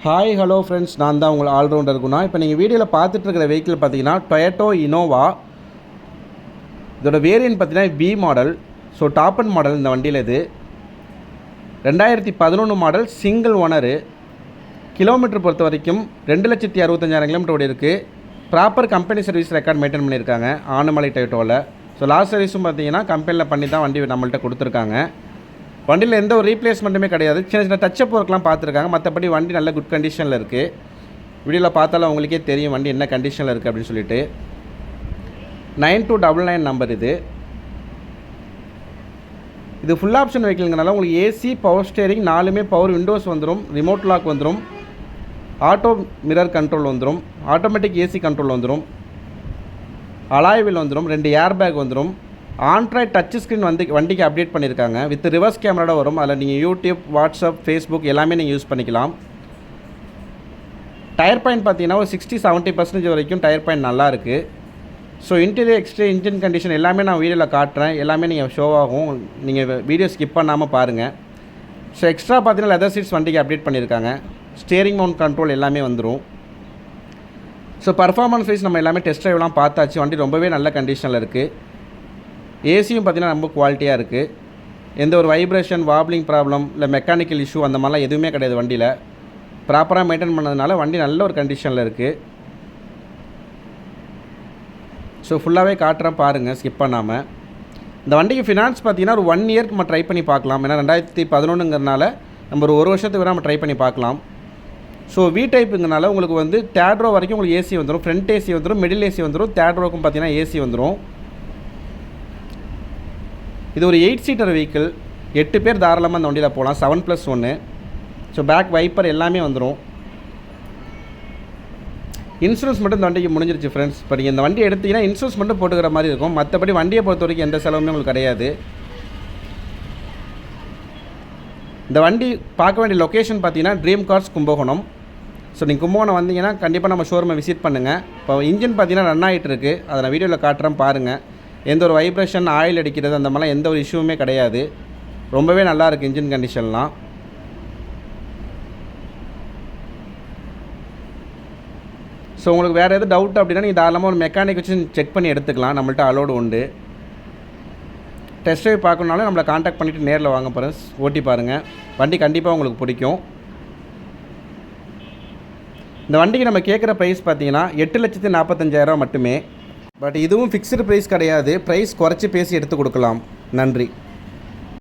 Hi hello friends, நான் தான் உங்கள் ஆல்ரவுண்டர் குணா. இப்போ நீங்கள் வீடியோவில் பார்த்துட்டு இருக்கிற வெஹிக்கிள் பார்த்தீங்கன்னா டொயோட்டோ இனோவா. இதோட வேரியன்ட் பார்த்தீங்கன்னா B model. So top end model இந்த வண்டியில். இது 2011 மாடல், சிங்கிள் ஓனரு. கிலோமீட்டர் பொறுத்த வரைக்கும் 2,65,000 கிலோமீட்டர் ஓடி இருக்குது. Proper company service record maintain பண்ணியிருக்காங்க ஆனமலை டொயோட்டோவில். ஸோ லாஸ்ட் சர்வீஸும் பார்த்தீங்கன்னா கம்பெனியில் பண்ணி தான் வண்டி நம்மள்கிட்ட கொடுத்துருக்காங்க. வண்டியில் எந்த ஒரு ரீப்ளேஸ்மெண்ட்டுமே கிடையாது. சின்ன சின்ன டச்சப் ஒர்க்லாம் பார்த்துருக்காங்க. மற்றபடி வண்டி நல்ல குட் கண்டிஷனில் இருக்குது. வீடியோவில் பார்த்தாலும் உங்களுக்கே தெரியும் வண்டி என்ன கண்டிஷனில் இருக்குது அப்படின்னு சொல்லிட்டு. 9299 நம்பர் இது. இது ஃபுல் ஆப்ஷன் வெஹிக்கிள்ங்கனால உங்களுக்கு ஏசி, பவர் ஸ்டேரிங், 4மே பவர் விண்டோஸ் வந்துடும், ரிமோட் லாக் வந்துடும், ஆட்டோ மிரர் கண்ட்ரோல் வந்துடும், ஆட்டோமேட்டிக் ஏசி கண்ட்ரோல் வந்துடும், அலாய் வீல் வந்துடும், 2 ஏர் பேக் வந்துடும். ஆண்ட்ராய்ட் டச் ஸ்க்ரீன் வண்டிக்கு அப்டேட் பண்ணியிருக்காங்க. வித் ரிவர்ஸ் கேமராவோட வரும். அதில் நீங்கள் யூடியூப், வாட்ஸ்அப், ஃபேஸ்புக் எல்லாமே நீங்கள் யூஸ் பண்ணிக்கலாம். டயர் பாயிண்ட் பார்த்தீங்கன்னா ஒரு 60-70% வரைக்கும் டயர் பாயிண்ட் நல்லாயிருக்கு. So interior, exterior, engine condition எல்லாமே நான் வீடியோவில் காட்டுறேன். எல்லாமே நீங்கள் ஷோ ஆகும். நீங்கள் வீடியோ ஸ்கிப் பண்ணாமல் பாருங்கள். ஸோ எக்ஸ்ட்ரா பார்த்தீங்கன்னா லெதர் சீட்ஸ் வண்டிக்கு அப்டேட் பண்ணியிருக்காங்க. ஸ்டியரிங் மவுண்ட் கண்ட்ரோல் எல்லாமே வந்துடும். ஸோ பர்ஃபார்மன்ஸ் வைஸ் நம்ம எல்லாமே டெஸ்ட் ட்ரைவ்லாம் பார்த்தாச்சு. வண்டி ரொம்பவே நல்ல கண்டிஷனில் இருக்குது. ஏசியும் பார்த்திங்கன்னா ரொம்ப குவாலிட்டியாக இருக்குது. எந்த ஒரு வைப்ரேஷன், வாப்ளிங் ப்ராப்ளம் இல்லை மெக்கானிக்கல் இஷ்யூ அந்த மாதிரிலாம் எதுவுமே கிடையாது. வண்டியில் ப்ராப்பராக மெயின்டைன் பண்ணதுனால வண்டி நல்ல ஒரு கண்டிஷனில் இருக்குது. ஸோ ஃபுல்லாகவே காட்டுறேன் பாருங்கள் ஸ்கிப் பண்ணாமல். இந்த வண்டிக்கு ஃபினான்ஸ் பார்த்திங்கன்னா ஒரு 1 இயர்க்கு நம்ம ட்ரை பண்ணி பார்க்கலாம். ஏன்னா 2011ங்கிறனால நம்ம ஒரு வருஷத்துக்கு வேறு நம்ம ட்ரை பண்ணி பார்க்கலாம். ஸோ வி டைப்புங்கிறனால உங்களுக்கு வந்து 3rd ரோ வரைக்கும் உங்களுக்கு ஏசி வந்துடும். ஃப்ரண்ட் ஏசி வந்துடும், மிடில் ஏசி வந்துடும், 3rd ரோக்கும் பார்த்திங்கன்னா ஏசி வந்துடும். இது ஒரு 8 சீட்டர் வெஹிக்கிள். 8 பேர் தாராளமாக அந்த வண்டியில் போகலாம். 7+1. ஸோ பேக் வைப்பர் எல்லாமே வந்துடும். இன்சூரன்ஸ் மட்டும் இந்த வண்டிக்கு முடிஞ்சிருச்சு ஃப்ரெண்ட்ஸ். இப்போ நீங்கள் இந்த வண்டி எடுத்திங்கன்னா இன்சூரன்ஸ் மட்டும் போட்டுக்கிற மாதிரி இருக்கும். மற்றபடி வண்டியை பொறுத்த வரைக்கும் எந்த செலவுமே உங்களுக்கு கிடையாது. இந்த வண்டி பார்க்க வேண்டிய லொக்கேஷன் பார்த்தீங்கன்னா ட்ரீம் கார்ஸ் கும்பகோணம். ஸோ நீங்கள் கும்பகோணம் வந்தீங்கன்னா கண்டிப்பாக நம்ம ஷோரூமை விசிட் பண்ணுங்கள். இப்போ இன்ஜின் பார்த்தீங்கன்னா ரன் ஆகிட்டு இருக்குது. அதை நான் வீடியோவில் காட்டுறேன் பாருங்கள். எந்த ஒரு வைப்ரேஷன், ஆயில் அடிக்கிறது அந்த மாதிரிலாம் எந்த ஒரு இஷ்யூவுமே கிடையாது. ரொம்பவே நல்லாயிருக்கு இன்ஜின் கண்டிஷன்லாம். ஸோ உங்களுக்கு வேறு எதுவும் டவுட் அப்படின்னா நீங்கள் தாராளமாக ஒரு மெக்கானிக் வச்சு செக் பண்ணி எடுத்துக்கலாம். நம்மள்ட்ட அலோடு உண்டு. டெஸ்ட் ட்ரைவ் பார்க்கணுனாலும் நம்மளை காண்டாக்ட் பண்ணிவிட்டு நேரில் வாங்க போகிறேன். ஓட்டி பாருங்கள். வண்டி கண்டிப்பாக உங்களுக்கு பிடிக்கும். இந்த வண்டிக்கு நம்ம கேட்குற ப்ரைஸ் பார்த்தீங்கன்னா 8,45,000 மட்டுமே. பட் இதுவும் ஃபிக்ஸ்டு ப்ரைஸ் கிடையாது. ப்ரைஸ் குறைச்சி பேசி எடுத்து கொடுக்கலாம். நன்றி.